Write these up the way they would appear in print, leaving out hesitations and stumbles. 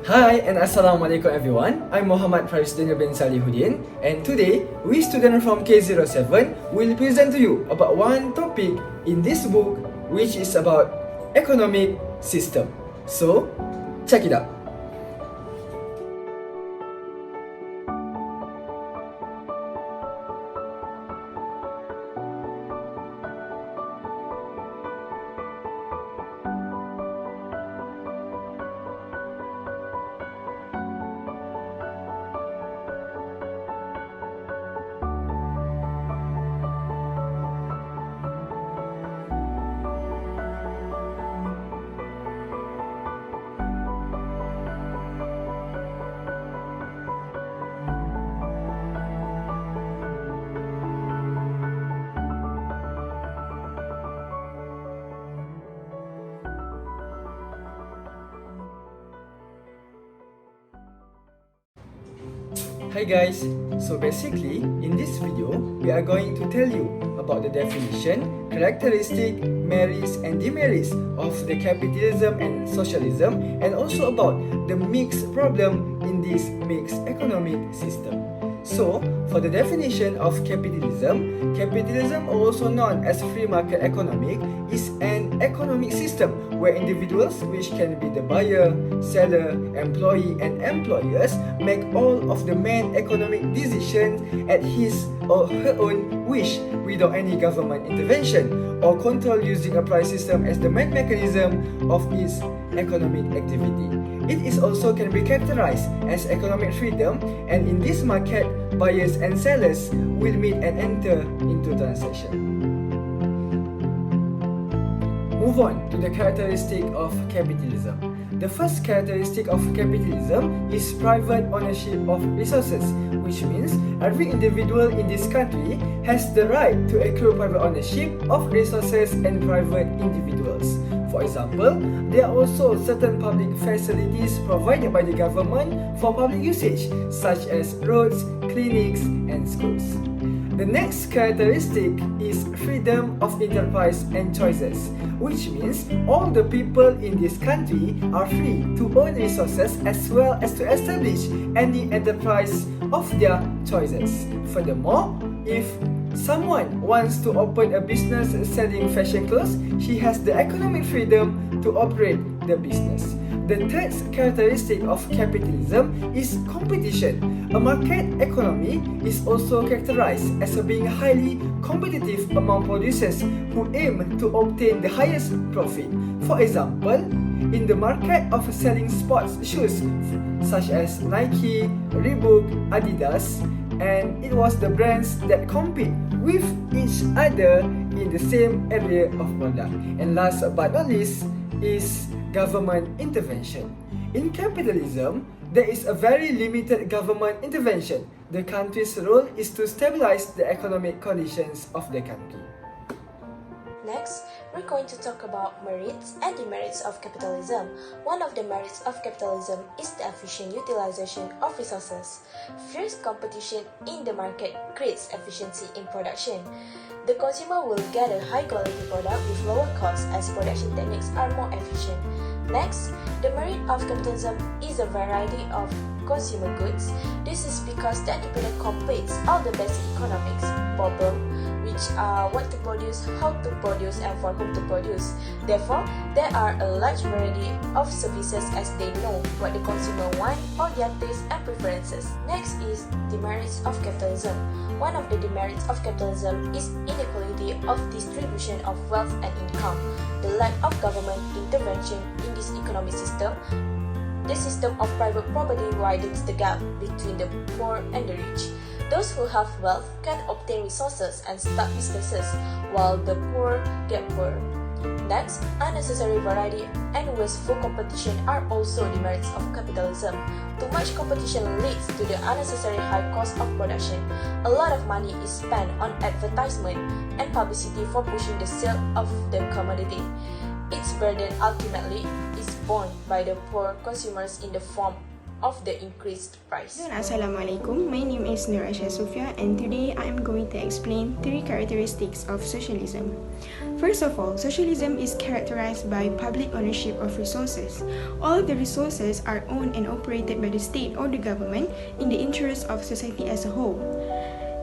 Hi and Assalamualaikum everyone. I'm Muhammad Faris bin Salihuddin, and today we students from K07 will present to you about one topic in this book, which is about economic system. So, check it out. Hi guys, so basically in this video we are going to tell you about the definition, characteristic, merits and demerits of the capitalism and socialism, and also about the mixed problem in this mixed economic system. So, for the definition of capitalism, capitalism, also known as free market economic, is an economic system where individuals, which can be the buyer, seller, employee and employers, make all of the main economic decisions at his or her own wish without any government intervention or control, using a price system as the main mechanism of its economic activity. It is also can be characterized as economic freedom, and in this market, buyers and sellers will meet and enter into transaction. Move on to the characteristic of capitalism. The first characteristic of capitalism is private ownership of resources, which means every individual in this country has the right to accrue private ownership of resources and private individuals. For example, there are also certain public facilities provided by the government for public usage, such as roads, clinics, and schools. The next characteristic is freedom of enterprise and choices, which means all the people in this country are free to own resources as well as to establish any enterprise of their choices. Furthermore, if someone wants to open a business selling fashion clothes, he has the economic freedom to operate the business. The third characteristic of capitalism is competition. A market economy is also characterized as being highly competitive among producers who aim to obtain the highest profit. For example, in the market of selling sports shoes such as Nike, Reebok, Adidas, and it was the brands that compete with each other in the same area of product. And last but not least is government intervention. In capitalism, there is a very limited government intervention. The country's role is to stabilize the economic conditions of the country. Next, we're going to talk about merits and demerits of capitalism. One of the merits of capitalism is the efficient utilization of resources. Fierce competition in the market creates efficiency in production. The consumer will get a high-quality product with lower costs as production techniques are more efficient. Next, the merit of capitalism is a variety of consumer goods. This is because the independent completes all the basic economics problem, which are what to produce, how to produce, and for whom to produce. Therefore, there are a large variety of services as they know what the consumer want or their tastes and preferences. Next is demerits of capitalism. One of the demerits of capitalism is inequality of distribution of wealth and income. The lack of government intervention in this economic system. The system of private property widens the gap between the poor and the rich. Those who have wealth can obtain resources and start businesses, while the poor get poorer. Next, unnecessary variety and wasteful competition are also demerits of capitalism. Too much competition leads to the unnecessary high cost of production. A lot of money is spent on advertisement and publicity for pushing the sale of the commodity. Its burden ultimately is borne by the poor consumers in the form of the increased price. Assalamualaikum, my name is Nur Aisha Sofia and today I am going to explain 3 characteristics of socialism. First of all, socialism is characterized by public ownership of resources. All of the resources are owned and operated by the state or the government in the interest of society as a whole.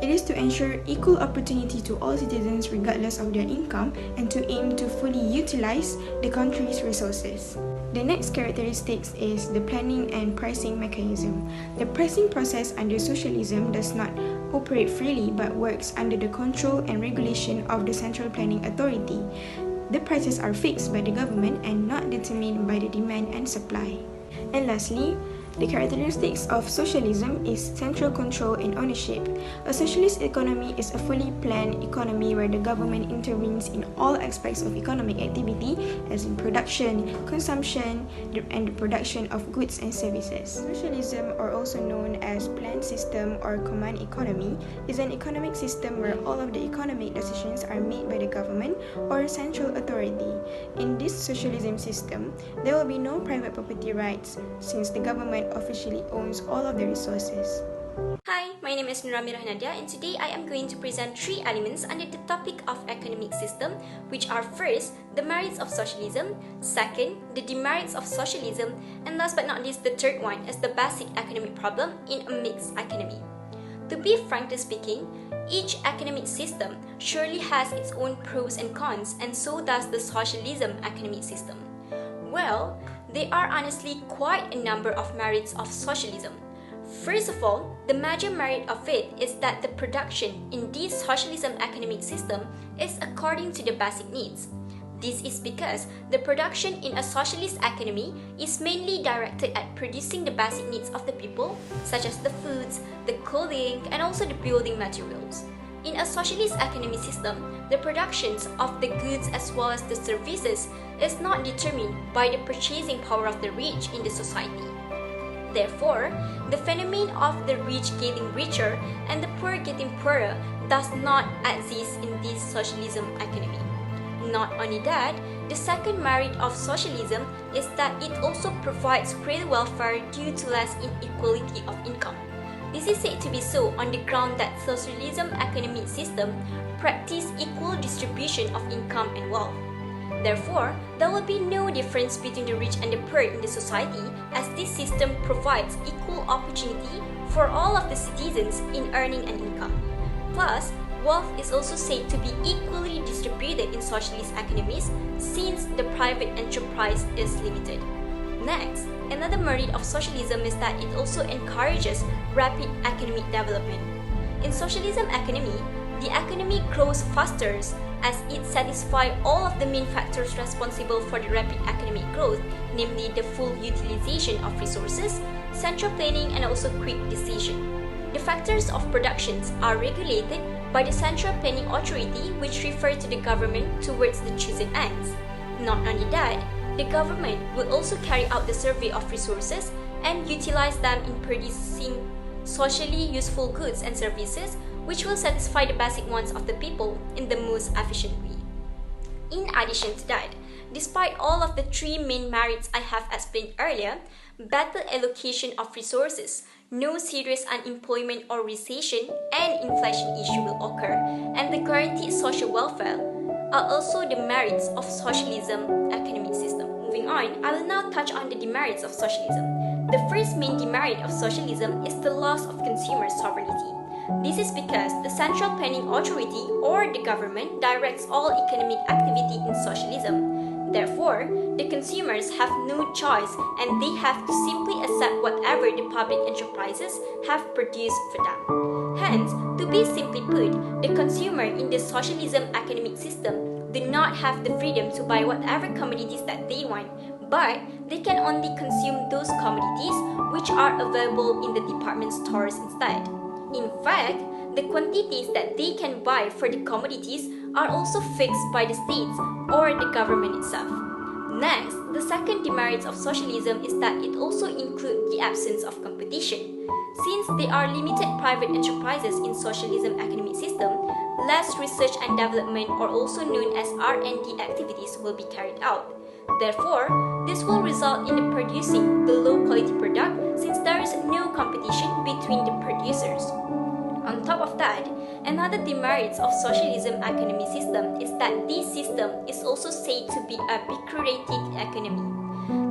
It is to ensure equal opportunity to all citizens regardless of their income and to aim to fully utilize the country's resources. The next characteristic is the planning and pricing mechanism. The pricing process under socialism does not operate freely but works under the control and regulation of the Central Planning Authority. The prices are fixed by the government and not determined by the demand and supply. And lastly, the characteristics of socialism is central control and ownership. A socialist economy is a fully planned economy where the government intervenes in all aspects of economic activity, as in production, consumption, and the production of goods and services. Socialism, or also known as planned system or command economy, is an economic system where all of the economic decisions are made by the government or central authority. In this socialism system, there will be no private property rights since the government officially owns all of the resources. Hi, my name is Nuramira Nadia and today I am going to present 3 elements under the topic of economic system, which are first, the merits of socialism, second, the demerits of socialism, and last but not least, the third one is the basic economic problem in a mixed economy. To be frankly speaking, each economic system surely has its own pros and cons, and so does the socialism economic system. Well, there are honestly quite a number of merits of socialism. First of all, the major merit of it is that the production in this socialism economic system is according to the basic needs. This is because the production in a socialist economy is mainly directed at producing the basic needs of the people, such as the foods, the clothing, and also the building materials. In a socialist economy system, the productions of the goods as well as the services is not determined by the purchasing power of the rich in the society. Therefore, the phenomenon of the rich getting richer and the poor getting poorer does not exist in this socialism economy. Not only that, the second merit of socialism is that it also provides greater welfare due to less inequality of income. This is said to be so on the ground that socialism economic system practice equal distribution of income and wealth. Therefore, there will be no difference between the rich and the poor in the society, as this system provides equal opportunity for all of the citizens in earning an income. Plus, wealth is also said to be equally distributed in socialist economies since the private enterprise is limited. Next, another merit of socialism is that it also encourages rapid economic development. In socialism economy, the economy grows faster as it satisfies all of the main factors responsible for the rapid economic growth, namely the full utilization of resources, central planning, and also quick decision. The factors of productions are regulated by the Central Planning Authority, which refer to the government towards the chosen ends. Not only that, the government will also carry out the survey of resources and utilize them in producing socially useful goods and services, which will satisfy the basic wants of the people in the most efficient way. In addition to that, despite all of the 3 main merits I have explained earlier, better allocation of resources, no serious unemployment or recession and inflation issue will occur, and the guaranteed social welfare are also the merits of socialism economic system. Moving on, I will now touch on the demerits of socialism. The first main demerit of socialism is the loss of consumer sovereignty. This is because the Central Planning Authority or the government directs all economic activity in socialism. Therefore, the consumers have no choice and they have to simply accept whatever the public enterprises have produced for them. Hence, to be simply put, the consumer in the socialism economic system do not have the freedom to buy whatever commodities that they want, but they can only consume those commodities which are available in the department stores instead. In fact, the quantities that they can buy for the commodities are also fixed by the states or the government itself. Next, the second demerit of socialism is that it also includes the absence of competition. Since there are limited private enterprises in socialism economic system, less research and development, or also known as R&D activities, will be carried out. Therefore, this will result in the producing the low-quality product since there is no competition between the producers. On top of that, another demerit of socialism economy system is that this system is also said to be a bureaucratic economy.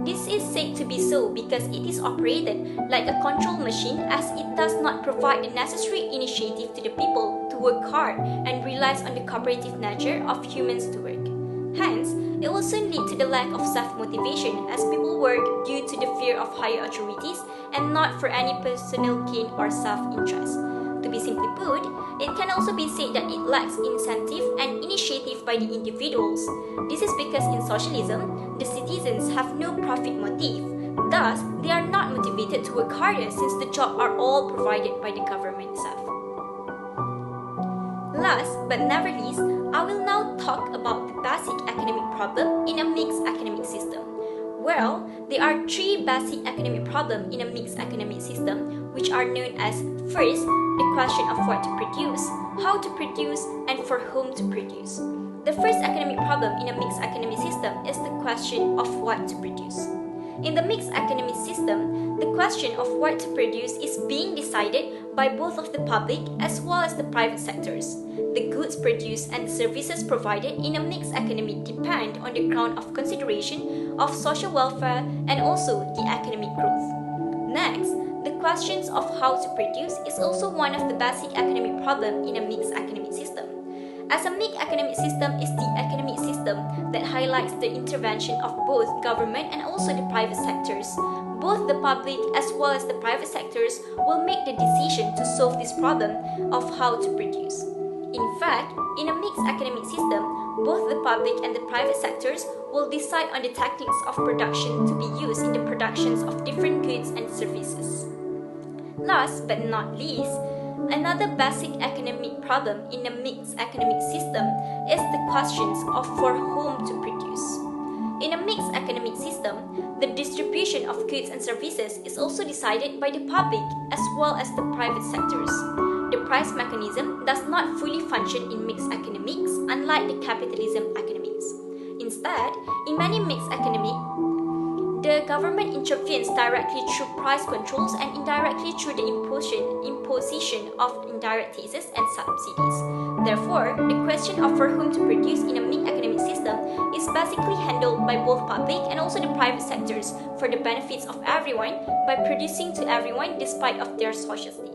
This is said to be so because it is operated like a control machine as it does not provide the necessary initiative to the people to work hard and relies on the cooperative nature of humans to work. Hence, it will soon lead to the lack of self-motivation as people work due to the fear of higher authorities and not for any personal gain or self-interest. To be simply put, it can also be said that it lacks incentive and initiative by the individuals. This is because in socialism, the citizens have no profit motive. Thus, they are not motivated to work harder since the jobs are all provided by the government itself. Last but never least, I will now talk about the basic economic problem in a mixed economic system. Well, there are three basic economic problems in a mixed economic system, which are known as first, the question of what to produce, how to produce, and for whom to produce. The first economic problem in a mixed economic system is the question of what to produce. In the mixed economic system, the question of what to produce is being decided by both of the public as well as the private sectors. The goods produced and the services provided in a mixed economy depend on the ground of consideration of social welfare and also the economic growth. Next, the questions of how to produce is also one of the basic economic problems in a mixed economic system. As a mixed economic system is the economic system that highlights the intervention of both government and also the private sectors. Both the public as well as the private sectors will make the decision to solve this problem of how to produce. In fact, in a mixed economic system, both the public and the private sectors will decide on the techniques of production to be used in the productions of different goods and services. Last but not least, another basic economic problem in a mixed economic system is the questions of for whom to produce. In a mixed economic system, the distribution of goods and services is also decided by the public as well as the private sectors. The price mechanism does not fully function in mixed economics, unlike the capitalism economics. Instead, in many mixed economics, the government intervenes directly through price controls and indirectly through the imposition of indirect taxes and subsidies. Therefore, the question of for whom to produce in a mixed economic system is basically handled by both public and also the private sectors for the benefits of everyone by producing to everyone despite of their social status.